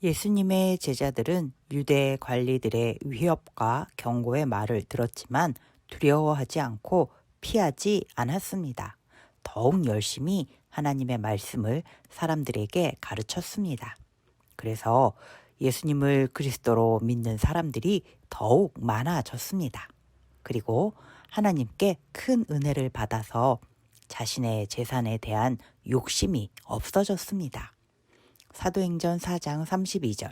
예수님의 제자들은 유대 관리들의 위협과 경고의 말을 들었지만 두려워하지 않고 피하지 않았습니다. 더욱 열심히 하나님의 말씀을 사람들에게 가르쳤습니다. 그래서 예수님을 그리스도로 믿는 사람들이 더욱 많아졌습니다. 그리고 하나님께 큰 은혜를 받아서 자신의 재산에 대한 욕심이 없어졌습니다. 사도행전 4장 32절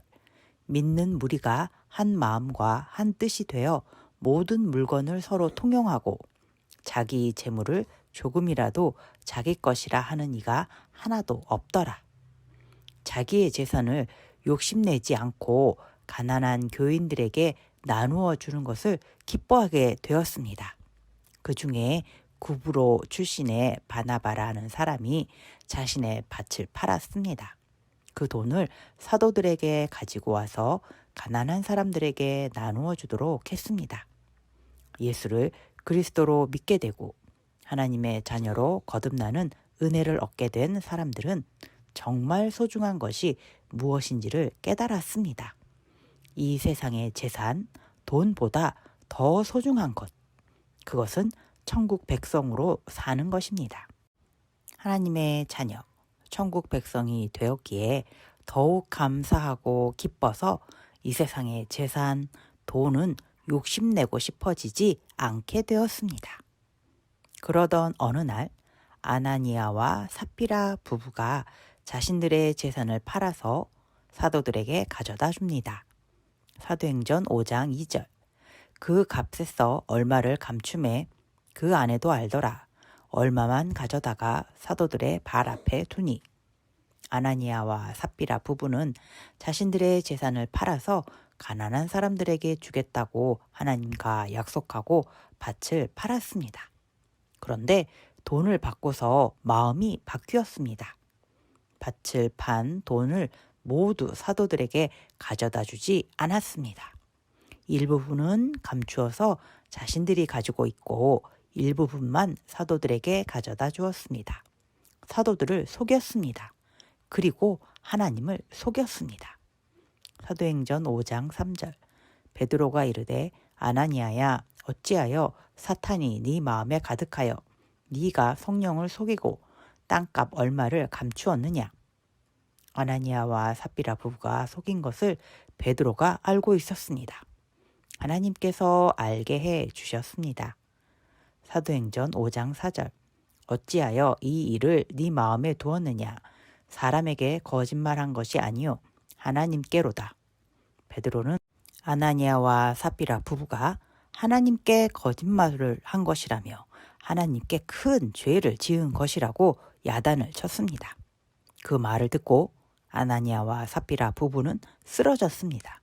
믿는 무리가 한 마음과 한 뜻이 되어 모든 물건을 서로 통용하고 자기 재물을 조금이라도 자기 것이라 하는 이가 하나도 없더라. 자기의 재산을 욕심내지 않고 가난한 교인들에게 나누어 주는 것을 기뻐하게 되었습니다. 그 중에 구브로 출신의 바나바라는 사람이 자신의 밭을 팔았습니다. 그 돈을 사도들에게 가지고 와서 가난한 사람들에게 나누어 주도록 했습니다. 예수를 그리스도로 믿게 되고 하나님의 자녀로 거듭나는 은혜를 얻게 된 사람들은 정말 소중한 것이 무엇인지를 깨달았습니다. 이 세상의 재산, 돈보다 더 소중한 것, 그것은 천국 백성으로 사는 것입니다. 하나님의 자녀, 천국 백성이 되었기에 더욱 감사하고 기뻐서 이 세상의 재산, 돈은 욕심내고 싶어지지 않게 되었습니다. 그러던 어느 날 아나니아와 삽비라 부부가 자신들의 재산을 팔아서 사도들에게 가져다 줍니다. 사도행전 5장 2절 그 값에서 얼마를 감춤해 그 아내도 알더라. 얼마만 가져다가 사도들의 발 앞에 두니. 아나니아와 삽비라 부부는 자신들의 재산을 팔아서 가난한 사람들에게 주겠다고 하나님과 약속하고 밭을 팔았습니다. 그런데 돈을 받고서 마음이 바뀌었습니다. 밭을 판 돈을 모두 사도들에게 가져다 주지 않았습니다. 일부분은 감추어서 자신들이 가지고 있고 일부분만 사도들에게 가져다 주었습니다. 사도들을 속였습니다. 그리고 하나님을 속였습니다. 사도행전 5장 3절 베드로가 이르되 아나니아야 어찌하여 사탄이 네 마음에 가득하여 네가 성령을 속이고 땅값 얼마를 감추었느냐. 아나니아와 삽비라 부부가 속인 것을 베드로가 알고 있었습니다. 하나님께서 알게 해 주셨습니다. 사도행전 5장 4절 어찌하여 이 일을 네 마음에 두었느냐. 사람에게 거짓말한 것이 아니요 하나님께로다. 베드로는 아나니아와 삽비라 부부가 하나님께 거짓말을 한 것이라며 하나님께 큰 죄를 지은 것이라고 야단을 쳤습니다. 그 말을 듣고 아나니아와 삽비라 부부는 쓰러졌습니다.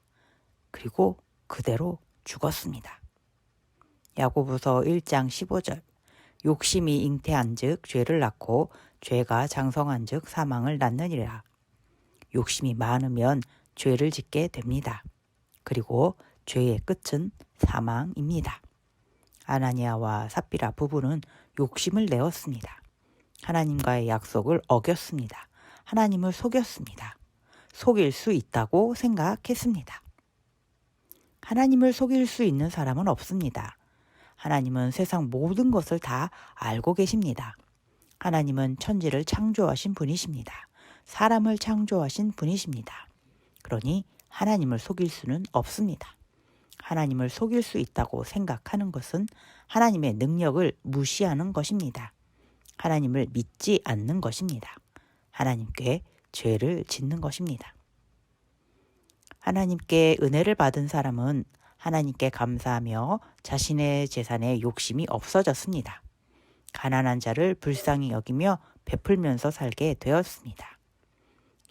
그리고 그대로 죽었습니다. 야고보서 1장 15절 욕심이 잉태한즉 죄를 낳고 죄가 장성한즉 사망을 낳느니라. 욕심이 많으면 죄를 짓게 됩니다. 그리고 죄의 끝은 사망입니다. 아나니아와 삽비라 부부는 욕심을 내었습니다. 하나님과의 약속을 어겼습니다. 하나님을 속였습니다. 속일 수 있다고 생각했습니다. 하나님을 속일 수 있는 사람은 없습니다. 하나님은 세상 모든 것을 다 알고 계십니다. 하나님은 천지를 창조하신 분이십니다. 사람을 창조하신 분이십니다. 그러니 하나님을 속일 수는 없습니다. 하나님을 속일 수 있다고 생각하는 것은 하나님의 능력을 무시하는 것입니다. 하나님을 믿지 않는 것입니다. 하나님께 죄를 짓는 것입니다. 하나님께 은혜를 받은 사람은 하나님께 감사하며 자신의 재산에 욕심이 없어졌습니다. 가난한 자를 불쌍히 여기며 베풀면서 살게 되었습니다.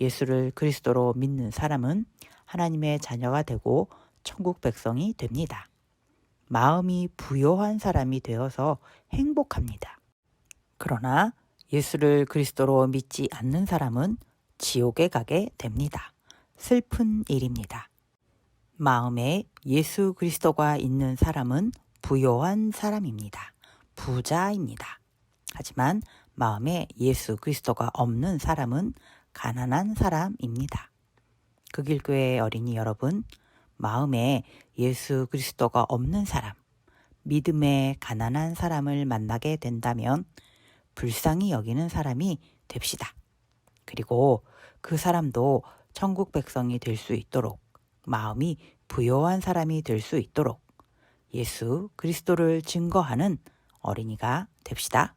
예수를 그리스도로 믿는 사람은 하나님의 자녀가 되고 천국 백성이 됩니다. 마음이 부요한 사람이 되어서 행복합니다. 그러나 예수를 그리스도로 믿지 않는 사람은 지옥에 가게 됩니다. 슬픈 일입니다. 마음에 예수 그리스도가 있는 사람은 부요한 사람입니다. 부자입니다. 하지만 마음에 예수 그리스도가 없는 사람은 가난한 사람입니다. 극일교회 어린이 여러분, 마음에 예수 그리스도가 없는 사람, 믿음에 가난한 사람을 만나게 된다면 불쌍히 여기는 사람이 됩시다. 그리고 그 사람도 천국 백성이 될 수 있도록, 마음이 부요한 사람이 될 수 있도록 예수 그리스도를 증거하는 어린이가 됩시다.